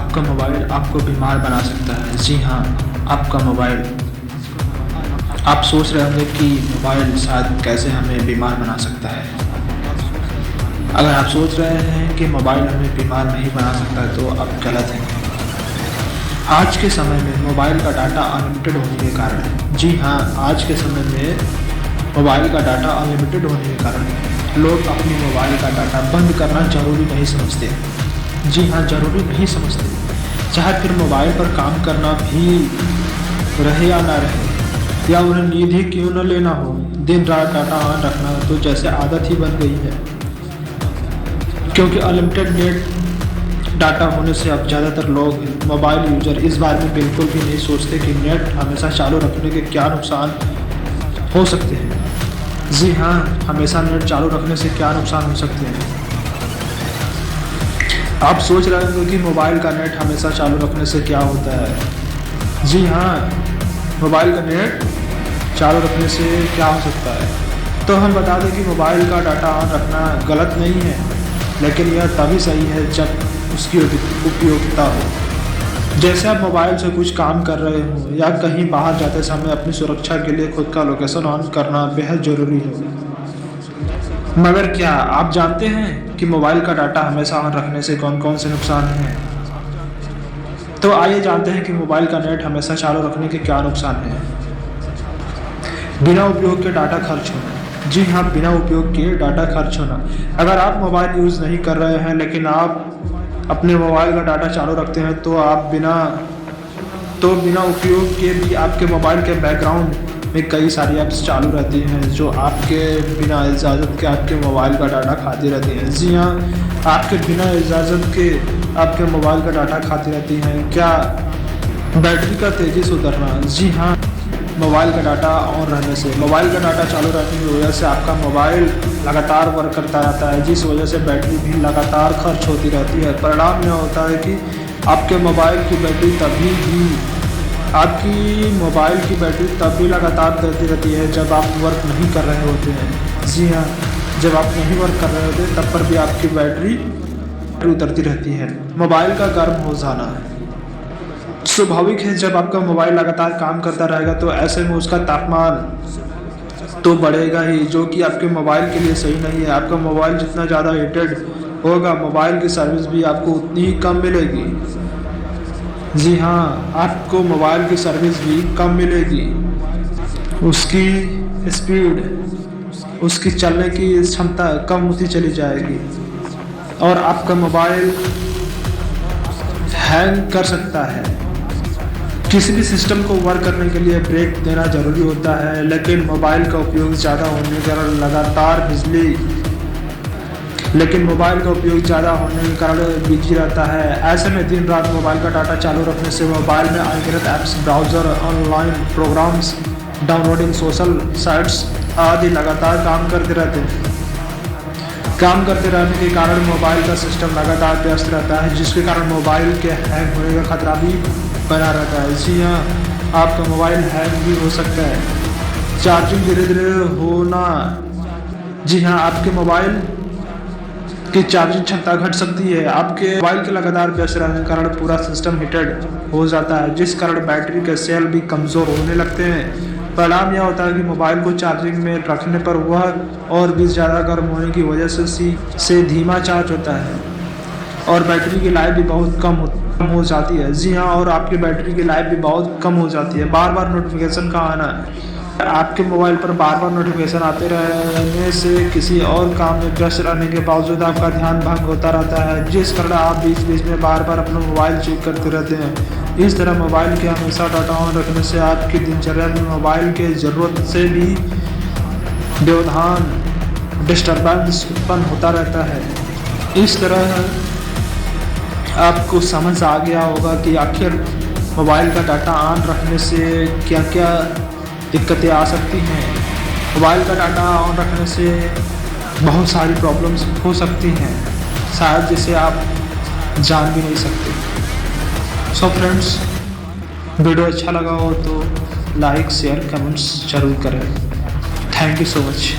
आपका मोबाइल आपको बीमार बना सकता है। जी हाँ, आपका मोबाइल। आप सोच रहे होंगे कि मोबाइल शायद कैसे हमें बीमार बना सकता है। अगर आप सोच रहे हैं कि मोबाइल हमें बीमार नहीं बना सकता है तो आप गलत हैं। आज के समय में मोबाइल का डाटा अनलिमिटेड होने के कारण, जी हाँ, आज के समय में मोबाइल का डाटा अनलिमिटेड होने के कारण लोग अपनी मोबाइल का डाटा बंद करना ज़रूरी नहीं समझते। जी हाँ, ज़रूरी नहीं समझते। चाहे फिर मोबाइल पर काम करना भी रहे या ना रहे, या उन्हें नींद ही क्यों न लेना हो, दिन रात डाटा ऑन रखना तो जैसे आदत ही बन गई है। क्योंकि अनलिमिटेड नेट डाटा होने से अब ज़्यादातर लोग मोबाइल यूजर इस बारे में बिल्कुल भी नहीं सोचते कि नेट हमेशा चालू रखने के क्या नुकसान हो सकते हैं। जी हाँ, हमेशा नेट चालू रखने से क्या नुकसान हो सकते हैं। आप सोच रहे होंगे कि मोबाइल का नेट हमेशा चालू रखने से क्या होता है। जी हाँ, मोबाइल का नेट चालू रखने से क्या हो सकता है। तो हम बता दें कि मोबाइल का डाटा ऑन रखना गलत नहीं है, लेकिन यह तभी सही है जब उसकी उपयोगिता हो। जैसे आप मोबाइल से कुछ काम कर रहे हो या कहीं बाहर जाते समय अपनी सुरक्षा के लिए खुद का लोकेशन ऑन करना बेहद ज़रूरी है। मगर क्या आप जानते हैं कि मोबाइल का डाटा हमेशा ऑन रखने से कौन कौन से नुकसान हैं? तो आइए जानते हैं कि मोबाइल का नेट हमेशा चालू रखने के क्या नुकसान हैं। बिना उपयोग के डाटा खर्च होना। जी हाँ, बिना उपयोग के डाटा खर्च होना। अगर आप मोबाइल यूज़ नहीं कर रहे हैं लेकिन आप अपने मोबाइल का डाटा चालू रखते हैं तो बिना उपयोग के भी आपके मोबाइल के बैकग्राउंड में कई सारी ऐप्स चालू रहती हैं जो आपके बिना इजाज़त के आपके मोबाइल का डाटा खाती रहती हैं। जी हाँ, आपके बिना इजाज़त के आपके मोबाइल का डाटा खाती रहती हैं। क्या बैटरी का तेज़ी से उतरना। जी हाँ, मोबाइल का डाटा ऑन रहने से, मोबाइल का डाटा चालू रहने की वजह से आपका मोबाइल लगातार वर्क करता रहता है, जिस वजह से बैटरी भी लगातार खर्च होती रहती है। परिणाम यह होता है कि आपके मोबाइल की बैटरी तब भी लगातार चलती रहती है जब आप वर्क नहीं कर रहे होते हैं। जी हाँ, जब आप नहीं वर्क कर रहे होते तब पर भी आपकी बैटरी उतरती रहती है। मोबाइल का गर्म हो जाना स्वाभाविक है। जब आपका मोबाइल लगातार काम करता रहेगा तो ऐसे में उसका तापमान तो बढ़ेगा ही, जो कि आपके मोबाइल के लिए सही नहीं है। आपका मोबाइल जितना ज़्यादा हीटेड होगा, मोबाइल की सर्विस भी आपको उतनी ही कम मिलेगी। जी हाँ, आपको मोबाइल की सर्विस भी कम मिलेगी। उसकी स्पीड, उसकी चलने की क्षमता कम होती चली जाएगी और आपका मोबाइल हैंग कर सकता है। किसी भी सिस्टम को वर्क करने के लिए ब्रेक देना ज़रूरी होता है, लेकिन मोबाइल का उपयोग ज़्यादा होने के कारण बिजी रहता है। ऐसे में दिन रात मोबाइल का डाटा चालू रखने से मोबाइल में अनगिनत apps, browser, online programs, downloading social sites आदि लगातार काम करते रहने के कारण मोबाइल का सिस्टम लगातार व्यस्त रहता है, जिसके कारण मोबाइल के हैंग होने का खतरा भी बना रहता है। जी हाँ, आपका मोबाइल हैंग भी हो सकता है। चार्जिंग धीरे धीरे होना। जी हाँ, आपके मोबाइल की चार्जिंग क्षमता घट सकती है। आपके मोबाइल के लगातार व्यस्त रहने के कारण पूरा सिस्टम हीटेड हो जाता है, जिस कारण बैटरी के सेल भी कमज़ोर होने लगते हैं। परिणाम यह होता है कि मोबाइल को चार्जिंग में रखने पर वह और भी ज़्यादा गर्म होने की वजह से धीमा चार्ज होता है और बैटरी की लाइफ भी बहुत कम हो जाती है। जी हाँ, और आपकी बैटरी की लाइफ भी बहुत कम हो जाती है। बार बार नोटिफिकेशन का आना, आपके मोबाइल पर बार बार नोटिफिकेशन आते रहने से किसी और काम में व्यस्त रहने के बावजूद आपका ध्यान भंग होता रहता है, जिस कारण आप बीच बीच में बार बार अपना मोबाइल चेक करते रहते हैं। इस तरह मोबाइल के हमेशा डाटा ऑन रखने से आपकी दिनचर्या में मोबाइल के ज़रूरत से भी व्यवधान, डिस्टर्बेंस उत्पन्न होता रहता है। इस तरह आपको समझ आ गया होगा कि आखिर मोबाइल का डाटा ऑन रखने से क्या क्या दिक्कतें आ सकती हैं। मोबाइल का डाटा ऑन रखने से बहुत सारी प्रॉब्लम्स हो सकती हैं, शायद जिसे आप जान भी नहीं सकते। सो फ्रेंड्स, वीडियो अच्छा लगा हो तो लाइक, शेयर, कमेंट्स जरूर करें। Thank you so much.